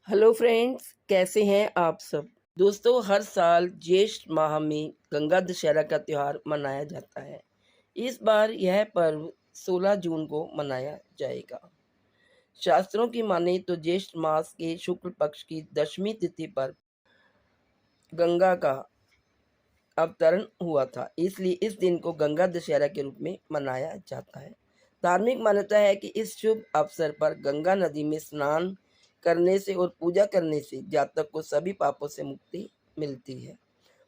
Hello friends, कैसे हैं आप सब। दोस्तों, हर साल ज्येष्ठ माह में गंगा दशहरा का त्यौहार मनाया जाता है। इस बार यह पर्व 16 जून को मनाया जाएगा। शास्त्रों की माने तो ज्येष्ठ मास के शुक्ल पक्ष की दशमी तिथि पर गंगा का अवतरण हुआ था, इसलिए इस दिन को गंगा दशहरा के रूप में मनाया जाता है। धार्मिक मान्यता है कि इस शुभ अवसर पर गंगा नदी में स्नान करने से और पूजा करने से जातक को सभी पापों से मुक्ति मिलती है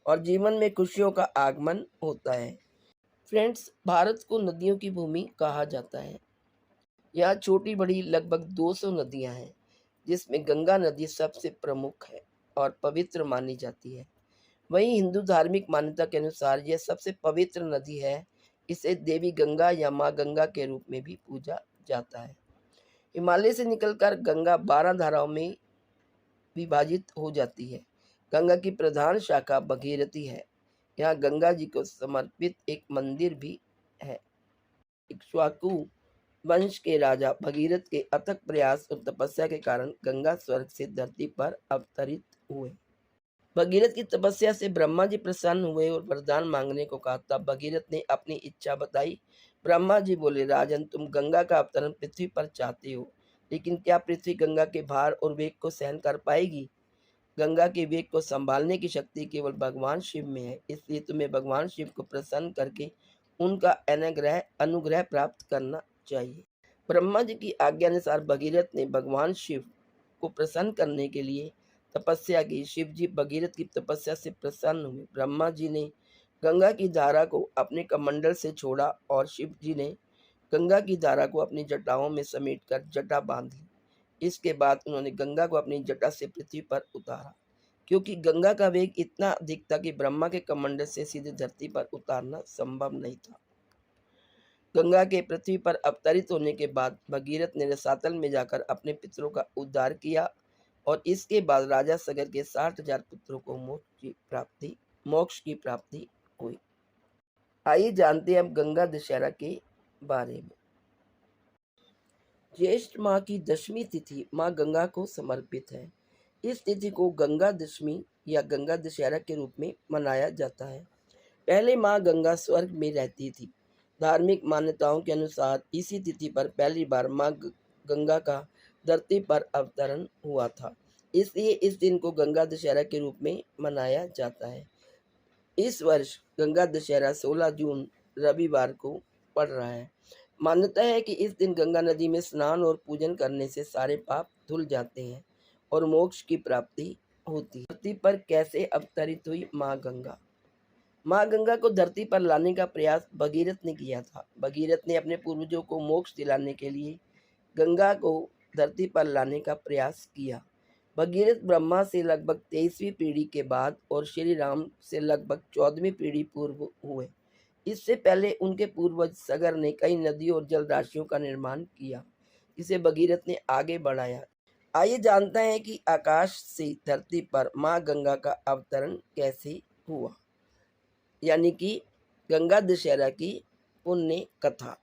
और जीवन में खुशियों का आगमन होता है। फ्रेंड्स, भारत को नदियों की भूमि कहा जाता है। यहाँ छोटी बड़ी लगभग 200 नदियाँ हैं, जिसमें गंगा नदी सबसे प्रमुख है और पवित्र मानी जाती है। वहीं हिंदू धार्मिक मान्यता के अनुसार यह सबसे पवित्र नदी है। इसे देवी गंगा या माँ गंगा के रूप में भी पूजा जाता है। हिमालय से निकलकर गंगा 12 धाराओं में विभाजित हो जाती है। गंगा की प्रधान शाखा भगीरथी है। यहाँ गंगा जी को समर्पित एक मंदिर भी है। इक्ष्वाकु वंश के राजा भगीरथ के अथक प्रयास और तपस्या के कारण गंगा स्वर्ग से धरती पर अवतरित हुए। भगीरथ की तपस्या से ब्रह्मा जी प्रसन्न हुए और वरदान मांगने को कहा। तब भगीरथ ने अपनी इच्छा बताई। ब्रह्मा जी बोले, राजन, तुम गंगा का अवतरण पृथ्वी पर चाहते हो, लेकिन क्या पृथ्वी गंगा के भार और वेग को सहन कर पाएगी? गंगा के वेग को संभालने की शक्ति केवल भगवान शिव में है, इसलिए तुम्हें भगवान शिव को प्रसन्न करके उनका अनुग्रह अनुग्रह प्राप्त करना चाहिए। ब्रह्मा जी की आज्ञानुसार भगीरथ ने भगवान शिव को प्रसन्न करने के लिए तपस्या की। शिव जी भगीरथ की तपस्या से प्रसन्न हुए। ब्रह्मा जी ने गंगा की धारा को अपने कमंडल से छोड़ा और शिव जी ने गंगा की धारा को अपनी जटाओं में समेटकर जटा बांध ली। इसके बाद उन्होंने गंगा को अपनी जटा से पृथ्वी पर उतारा। क्योंकि गंगा का वेग इतना अधिक था कि ब्रह्मा के कमंडल से सीधे धरती पर उतारना संभव नहीं था। गंगा के पृथ्वी पर अवतरित होने के बाद भगीरथ ने रसातल में जाकर अपने पितरों का उद्धार किया और इसके बाद राजा सगर के 60,000 पुत्रों को मोक्ष की प्राप्ति हुई। आइए जानते हैं अब गंगा दशहरा के बारे में। ज्येष्ठ माह की दशमी तिथि माँ गंगा को समर्पित है। इस तिथि को गंगा दशमी या गंगा दशहरा के रूप में मनाया जाता है। पहले माँ गंगा स्वर्ग में रहती थी। धार्मिक मान्यताओं के अनुसार इसी तिथि पर पहली बार माँ गंगा का धरती पर अवतरण हुआ था, इसलिए इस दिन को गंगा दशहरा के रूप में मनाया जाता है। इस वर्ष गंगा दशहरा 16 जून रविवार को पड़ रहा है। मान्यता है कि इस दिन गंगा नदी में स्नान और पूजन करने से सारे पाप धुल जाते हैं और मोक्ष की प्राप्ति होती है। धरती पर कैसे अवतरित हुई माँ गंगा? माँ गंगा को धरती पर लाने का प्रयास भगीरथ ने किया था। भगीरथ ने अपने पूर्वजों को मोक्ष दिलाने के लिए गंगा को धरती पर लाने का प्रयास किया। भगीरथ ब्रह्मा से लगभग 23वीं पीढ़ी के बाद और श्री राम से लगभग 14वीं पीढ़ी पूर्व हुए। इससे पहले उनके पूर्वज सगर ने कई नदियों और जल राशियों का निर्माण किया, जिसे भगीरथ ने आगे बढ़ाया। आइए जानते हैं कि आकाश से धरती पर माँ गंगा का अवतरण कैसे हुआ, यानी कि गंगा दशहरा की पुण्य कथा।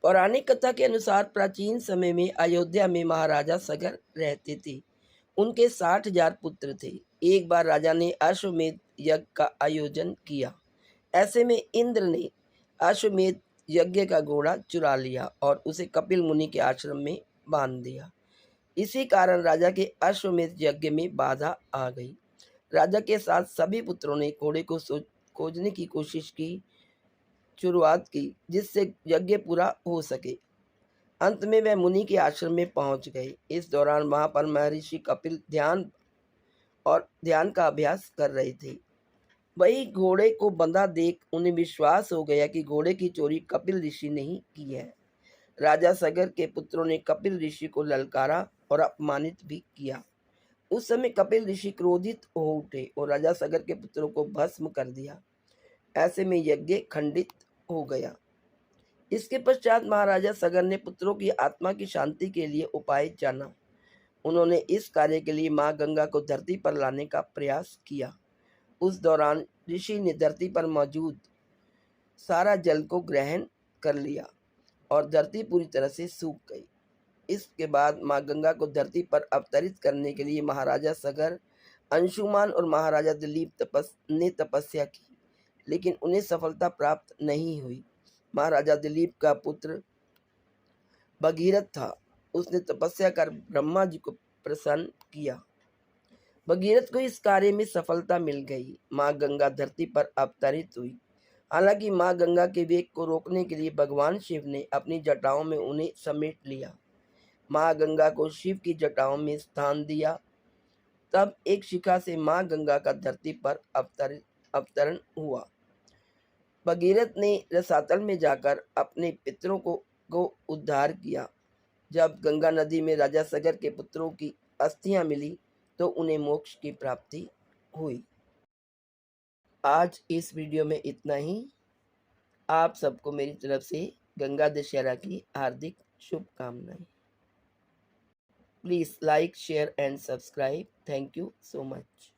पौराणिक कथा के अनुसार प्राचीन समय में अयोध्या में महाराजा सगर रहते थे। उनके 60,000 पुत्र थे। एक बार राजा ने अश्वमेध यज्ञ का आयोजन किया। ऐसे में इंद्र ने अश्वमेध यज्ञ का घोड़ा चुरा लिया और उसे कपिल मुनि के आश्रम में बांध दिया। इसी कारण राजा के अश्वमेध यज्ञ में बाधा आ गई। राजा के साथ सभी पुत्रों ने घोड़े को खोजने की कोशिश की शुरुआत की, जिससे यज्ञ पूरा हो सके। अंत में वह मुनि के आश्रम में पहुंच गए। इस दौरान वहां पर महर्षि कपिल ध्यान का अभ्यास कर रहे थे। वही घोड़े को बंधा देख उन्हें विश्वास हो गया कि घोड़े की चोरी कपिल ऋषि ने ही की है। राजा सगर के पुत्रों ने कपिल ऋषि को ललकारा और अपमानित भी किया। उस समय कपिल ऋषि क्रोधित हो उठे और राजा सगर के पुत्रों को भस्म कर दिया। ऐसे में यज्ञ खंडित हो गया। इसके पश्चात महाराजा सगर ने पुत्रों की आत्मा की शांति के लिए उपाय जाना। उन्होंने इस कार्य के लिए माँ गंगा को धरती पर लाने का प्रयास किया। उस दौरान ऋषि ने धरती पर मौजूद सारा जल को ग्रहण कर लिया और धरती पूरी तरह से सूख गई। इसके बाद माँ गंगा को धरती पर अवतरित करने के लिए महाराजा सगर, अंशुमान और महाराजा दिलीप ने तपस्या की, लेकिन उन्हें सफलता प्राप्त नहीं हुई। महाराजा दिलीप का पुत्र भगीरथ था। उसने तपस्या कर ब्रह्मा जी को प्रसन्न किया। भगीरथ को इस कार्य में सफलता मिल गई। माँ गंगा धरती पर अवतरित हुई। हालांकि माँ गंगा के वेग को रोकने के लिए भगवान शिव ने अपनी जटाओं में उन्हें समेट लिया। माँ गंगा को शिव की जटाओं में स्थान दिया। तब एक शिखा से माँ गंगा का धरती पर अवतरण हुआ। भगीरथ ने रसातल में जाकर अपने पितरों को उद्धार किया। जब गंगा नदी में राजा सगर के पुत्रों की अस्थियां मिली तो उन्हें मोक्ष की प्राप्ति हुई। आज इस वीडियो में इतना ही। आप सबको मेरी तरफ से गंगा दशहरा की हार्दिक शुभकामनाएं। Please like, share and subscribe. Thank you so much.